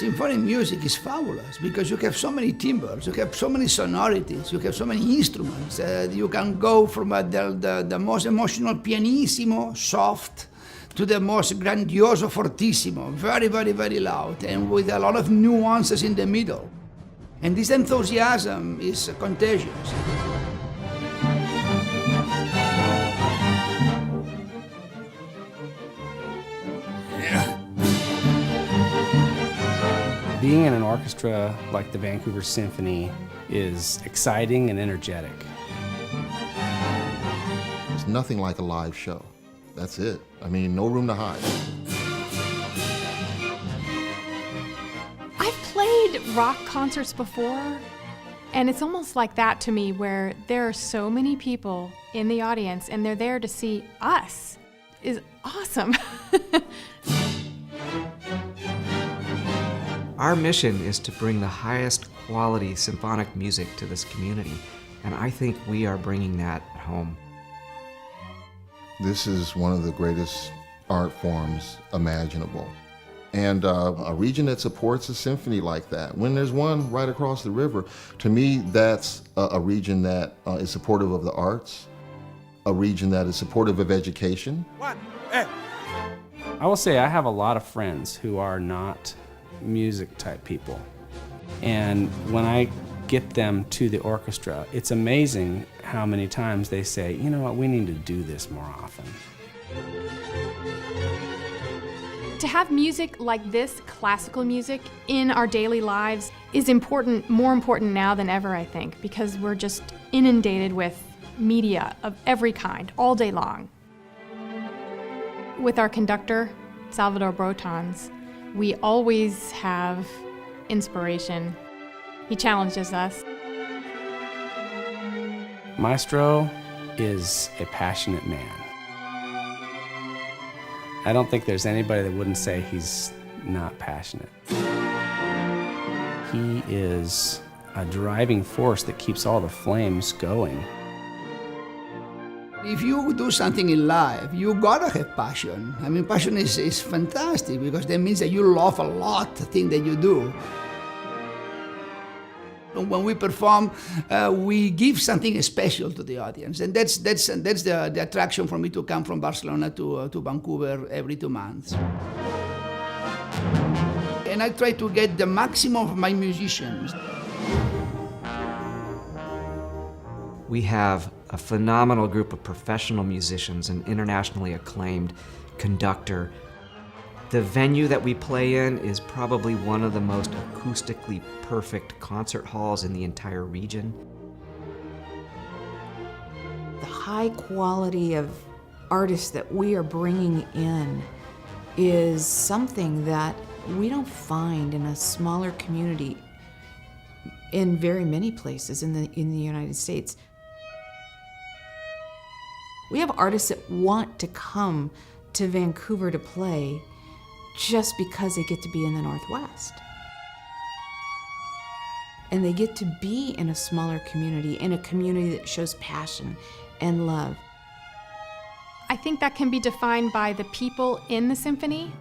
Symphonic music is fabulous because you have so many timbres, you have so many sonorities, you have so many instruments. You can go from the most emotional pianissimo, soft, to the most grandioso fortissimo, very, very, very loud, and with a lot of nuances in the middle. And this enthusiasm is contagious. Being in an orchestra like the Vancouver Symphony is exciting and energetic. It's nothing like a live show. That's it. I mean, no room to hide. I've played rock concerts before, and it's almost like that to me, where there are so many people in the audience and they're there to see us. Is awesome. Our mission is to bring the highest quality symphonic music to this community, and I think we are bringing that home. This is one of the greatest art forms imaginable. And a region that supports a symphony like that, when there's one right across the river, to me, that's a region that is supportive of the arts, a region that is supportive of education. I will say I have a lot of friends who are not music type people. And when I get them to the orchestra, it's amazing how many times they say, you know what, we need to do this more often. To have music like this, classical music, in our daily lives is important, more important now than ever, I think, because we're just inundated with media of every kind, all day long. With our conductor, Salvador Brotons, we always have inspiration. He challenges us. Maestro is a passionate man. I don't think there's anybody that wouldn't say he's not passionate. He is a driving force that keeps all the flames going. If you do something in life, you gotta have passion. I mean, passion is fantastic because that means that you love a lot the thing that you do. When we perform, we give something special to the audience, and that's the attraction for me to come from Barcelona to Vancouver every 2 months. And I try to get the maximum of my musicians. We have a phenomenal group of professional musicians, an internationally acclaimed conductor. The venue that we play in is probably one of the most acoustically perfect concert halls in the entire region. The high quality of artists that we are bringing in is something that we don't find in a smaller community in very many places in the United States. We have artists that want to come to Vancouver to play just because they get to be in the Northwest. And they get to be in a smaller community, in a community that shows passion and love. I think that can be defined by the people in the symphony.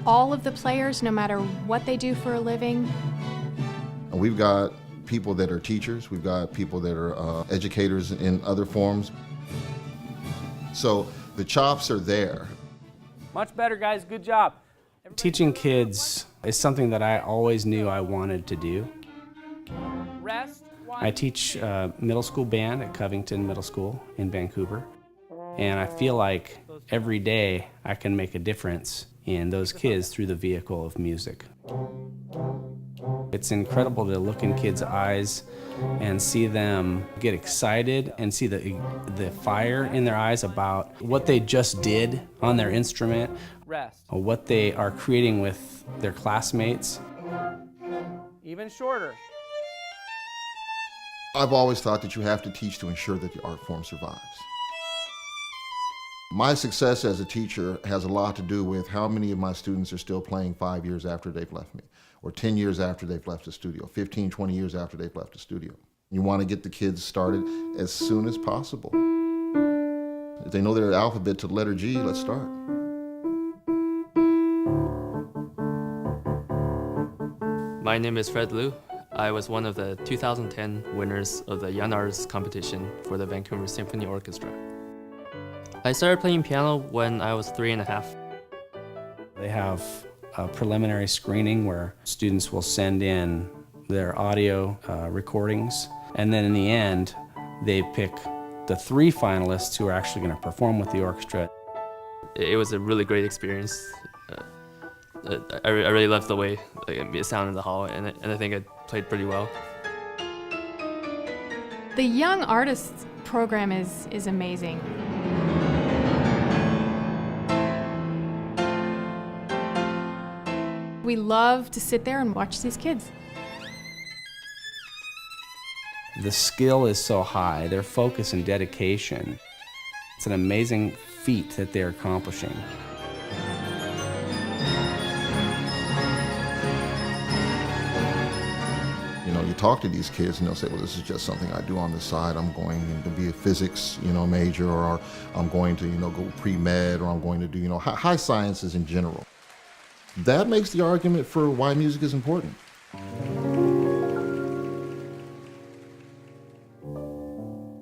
All of the players, no matter what they do for a living. We've got people that are teachers, we've got people that are educators in other forms. So the chops are there. Much better, guys. Good job. Teaching kids is something that I always knew I wanted to do. I teach middle school band at Covington Middle School in Vancouver, and I feel like every day I can make a difference in those kids through the vehicle of music. It's incredible to look in kids' eyes and see them get excited and see the fire in their eyes about what they just did on their instrument, or what they are creating with their classmates. Even shorter. I've always thought that you have to teach to ensure that the art form survives. My success as a teacher has a lot to do with how many of my students are still playing 5 years after they've left me, or 10 years after they've left the studio, 15, 20 years after they've left the studio. You want to get the kids started as soon as possible. If they know their alphabet to the letter G, let's start. My name is Fred Liu. I was one of the 2010 winners of the Young Artists competition for the Vancouver Symphony Orchestra. I started playing piano when I was 3.5. They have a preliminary screening where students will send in their audio recordings, and then in the end, they pick the 3 finalists who are actually going to perform with the orchestra. It was a really great experience. I really loved the way it sounded in the hall, and I think I played pretty well. The Young Artists program is amazing. We love to sit there and watch these kids. The skill is so high, their focus and dedication. It's an amazing feat that they're accomplishing. You know, you talk to these kids and they'll say, well, this is just something I do on the side. I'm going to be a physics, major, or I'm going to, go pre-med, or I'm going to do, high sciences in general. That makes the argument for why music is important.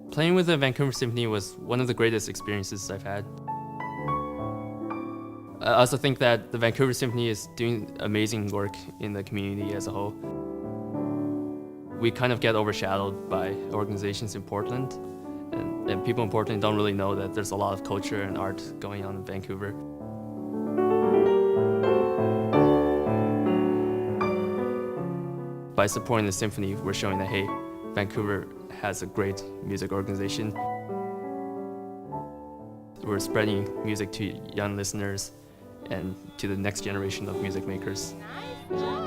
Playing with the Vancouver Symphony was one of the greatest experiences I've had. I also think that the Vancouver Symphony is doing amazing work in the community as a whole. We kind of get overshadowed by organizations in Portland, and people in Portland don't really know that there's a lot of culture and art going on in Vancouver. By supporting the symphony, we're showing that, hey, Vancouver has a great music organization. We're spreading music to young listeners and to the next generation of music makers. Nice job!